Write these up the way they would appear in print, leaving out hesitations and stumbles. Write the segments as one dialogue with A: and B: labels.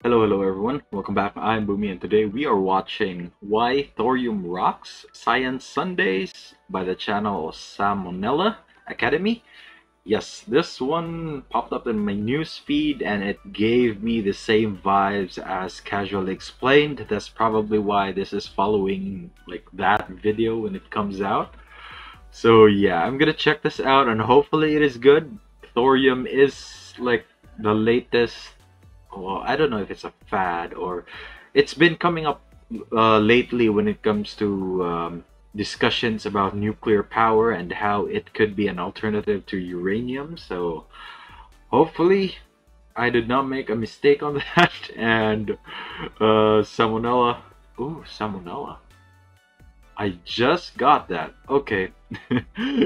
A: Hello everyone. Welcome back. I'm Bumi, and today we are watching Why Thorium Rocks Science Sundays by the channel Salmonella Academy. Yes, this one popped up in my news feed and it gave me the same vibes as Casually Explained. That's probably why this is following like that video when it comes out. So yeah, I'm gonna check this out and hopefully it is good. Thorium is like the latest, well, I don't know if it's a fad or it's been coming up lately when it comes to discussions about nuclear power and how it could be an alternative to uranium. So hopefully I did not make a mistake on that. And Salmonella, ooh, Salmonella. I just got that. Okay.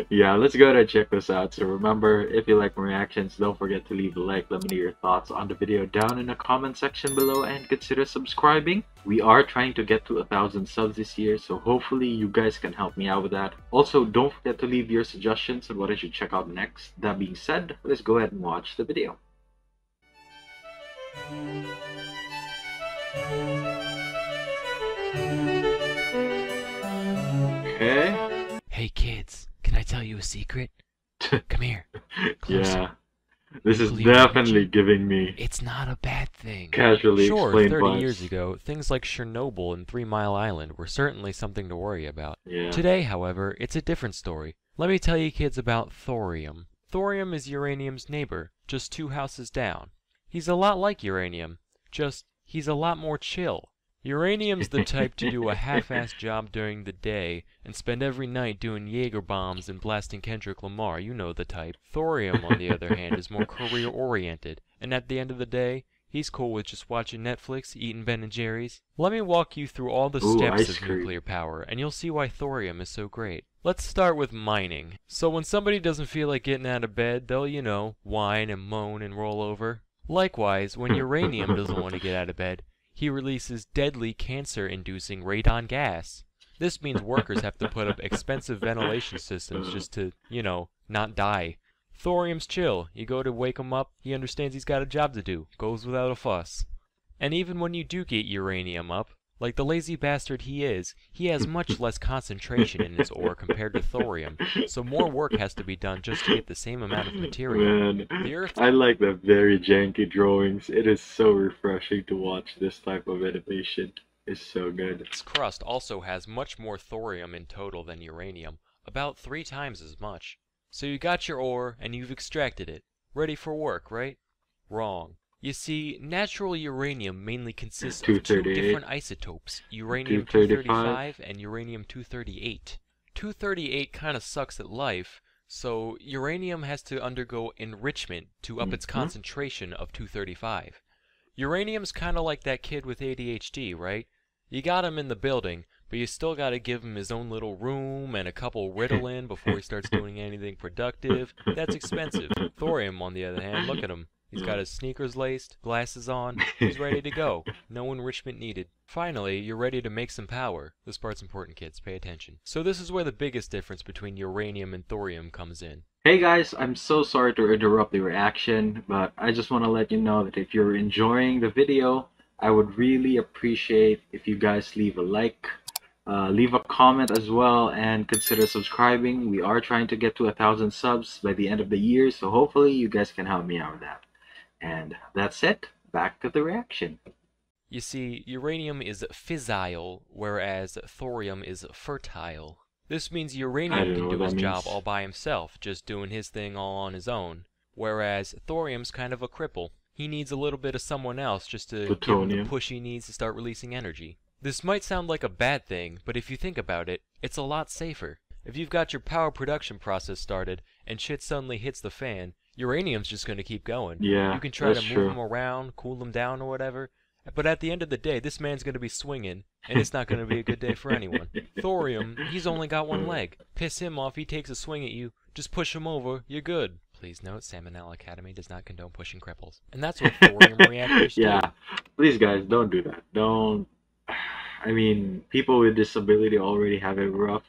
A: Yeah, let's go ahead and check this out. So remember, if you like my reactions, don't forget to leave a like. Let me know your thoughts on the video down in the comment section below and consider subscribing. We are trying to get to 1,000 subs this year, so hopefully you guys can help me out with that. Also, don't forget to leave your suggestions on what I should check out next. That being said, let's go ahead and watch the video. Okay.
B: Hey kids, can I tell you a secret? Come here. Closer.
A: Yeah, this is
B: Nuclear
A: definitely
B: energy.
A: giving me
B: It's not a bad thing.
A: Casually
B: Sure,
A: Explained
B: 30
A: vibes.
B: years ago, things like Chernobyl and 3 Mile Island were certainly something to worry about.
A: Yeah.
B: Today, however, it's a different story. Let me tell you kids about thorium. Thorium is uranium's neighbor, just 2 houses down. He's a lot like uranium, just he's a lot more chill. Uranium's the type to do a half-assed job during the day and spend every night doing Jaeger bombs and blasting Kendrick Lamar, you know the type. Thorium, on the other hand, is more career-oriented, and at the end of the day, he's cool with just watching Netflix, eating Ben & Jerry's. Let me walk you through all the steps
A: ice
B: of
A: cream.
B: nuclear power, and you'll see why thorium is so great. Let's start with mining. So when somebody doesn't feel like getting out of bed, they'll, you know, whine and moan and roll over. Likewise, when uranium doesn't want to get out of bed, he releases deadly cancer-inducing radon gas. This means workers have to put up expensive ventilation systems just to, you know, not die. Thorium's chill. You go to wake him up, he understands he's got a job to do. Goes without a fuss. And even when you do get uranium up, like the lazy bastard he is, he has much less concentration in his ore compared to thorium, so more work has to be done just to get the same amount of material.
A: Man,
B: The Earth
A: I like the very janky drawings. It is so refreshing to watch this type of animation. It's so good.
B: Its crust also has much more thorium in total than uranium, about 3 times as much. So you got your ore, and you've extracted it. Ready for work, right? Wrong. You see, natural uranium mainly consists of 2
A: 238,
B: different isotopes,
A: $235.
B: uranium-235 and uranium-238. 238 kinda sucks at life, so uranium has to undergo enrichment to up its concentration of 235. Uranium's kinda like that kid with ADHD, right? You got him in the building, but you still gotta give him his own little room and a couple Ritalin before he starts doing anything productive. That's expensive. Thorium, on the other hand, look at him. He's got his sneakers laced, glasses on, he's ready to go. No enrichment needed. Finally, you're ready to make some power. This part's important, kids, pay attention. So this is where the biggest difference between uranium and thorium comes in.
A: Hey guys, I'm so sorry to interrupt the reaction, but I just want to let you know that if you're enjoying the video, I would really appreciate if you guys leave a like, leave a comment as well, and consider subscribing. We are trying to get to 1,000 subs by the end of the year, so hopefully you guys can help me out with that. And that's it. Back to the reaction.
B: You see, uranium is fissile, whereas thorium is fertile. This means uranium can do his job all by himself, just doing his thing all on his own, whereas thorium's kind of a cripple. He needs a little bit of someone else just to give him the push he needs to start releasing energy. This might sound like a bad thing, but if you think about it, it's a lot safer. If you've got your power production process started, and shit suddenly hits the fan, uranium's just going to keep going.
A: Yeah,
B: you can try to
A: that's
B: move
A: true.
B: him around, cool him down or whatever, but at the end of the day, this man's going to be swinging, and it's not going to be a good day for anyone. Thorium, he's only got one leg. Piss him off, he takes a swing at you, just push him over, you're good. Please note, Salmonella Academy does not condone pushing cripples. And that's what thorium reactors do.
A: Yeah, please guys, don't do that. Don't. I mean, people with disability already have it rough.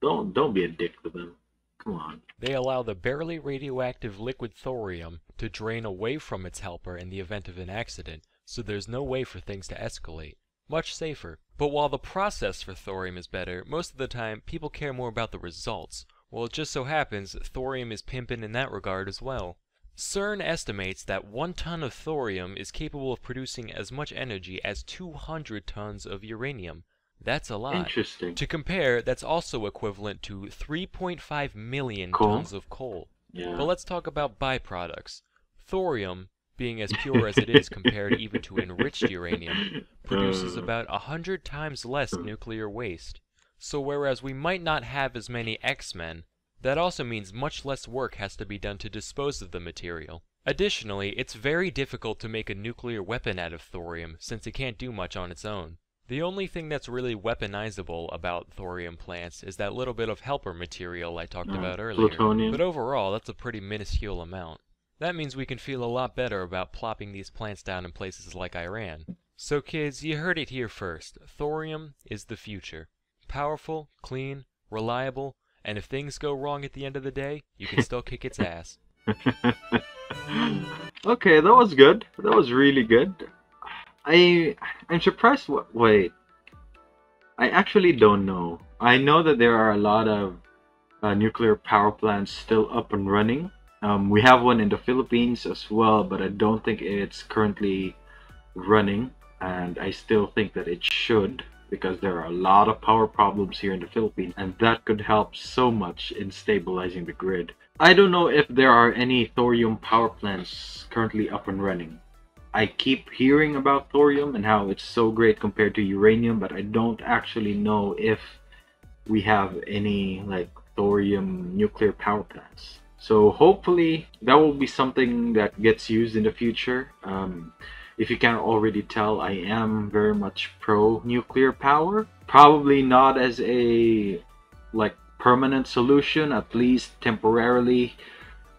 A: Don't be a dick to them. Come on.
B: They allow the barely radioactive liquid thorium to drain away from its helper in the event of an accident, so there's no way for things to escalate. Much safer. But while the process for thorium is better, most of the time people care more about the results. Well, it just so happens thorium is pimpin' in that regard as well. CERN estimates that 1 ton of thorium is capable of producing as much energy as 200 tons of uranium. That's a lot.
A: Interesting.
B: To compare, that's also equivalent to 3.5 million
A: Coal?
B: tons of coal.
A: Yeah.
B: But let's talk about byproducts. Thorium, being as pure as it is compared even to enriched uranium, produces about 100 times less nuclear waste. So whereas we might not have as many X-Men, that also means much less work has to be done to dispose of the material. Additionally, it's very difficult to make a nuclear weapon out of thorium, since it can't do much on its own. The only thing that's really weaponizable about thorium plants is that little bit of helper material I talked about earlier.
A: Plutonium.
B: But overall, that's a pretty minuscule amount. That means we can feel a lot better about plopping these plants down in places like Iran. So kids, you heard it here first. Thorium is the future. Powerful, clean, reliable, and if things go wrong at the end of the day, you can still kick its ass.
A: Okay, that was good. That was really good. I'm surprised. Wait, I actually don't know. I know that there are a lot of nuclear power plants still up and running. We have one in the Philippines as well, but I don't think it's currently running, and I still think that it should, because there are a lot of power problems here in the Philippines, and that could help so much in stabilizing the grid. I don't know if there are any thorium power plants currently up and running. I keep hearing about thorium and how it's so great compared to uranium, but I don't actually know if we have any like thorium nuclear power plants. So hopefully that will be something that gets used in the future. If you can't already tell, I am very much pro nuclear power. Probably not as a like permanent solution, at least temporarily,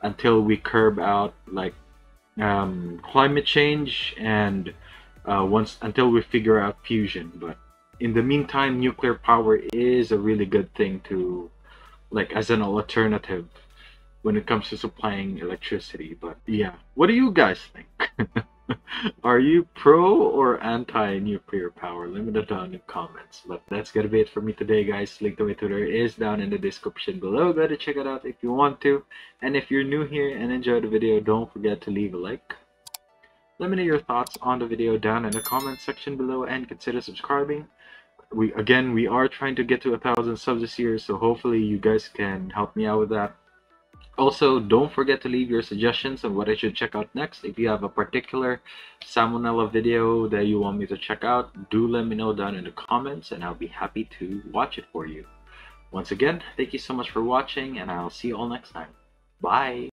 A: until we curb out like climate change and until we figure out fusion. But in the meantime, nuclear power is a really good thing to like as an alternative when it comes to supplying electricity. But yeah, what do you guys think? Are you pro or anti-nuclear power? Let me know down in the comments. But that's gonna be it for me today, guys. Link to my Twitter is down in the description below. Go to check it out if you want to. And if you're new here and enjoyed the video, don't forget to leave a like. Let me know your thoughts on the video down in the comment section below, and consider subscribing. We are trying to get to 1,000 subs this year, so hopefully you guys can help me out with that. Also, don't forget to leave your suggestions on what I should check out next. If you have a particular salmonella video that you want me to check out, do let me know down in the comments and I'll be happy to watch it for you. Once again, thank you so much for watching, and I'll see you all next time. Bye!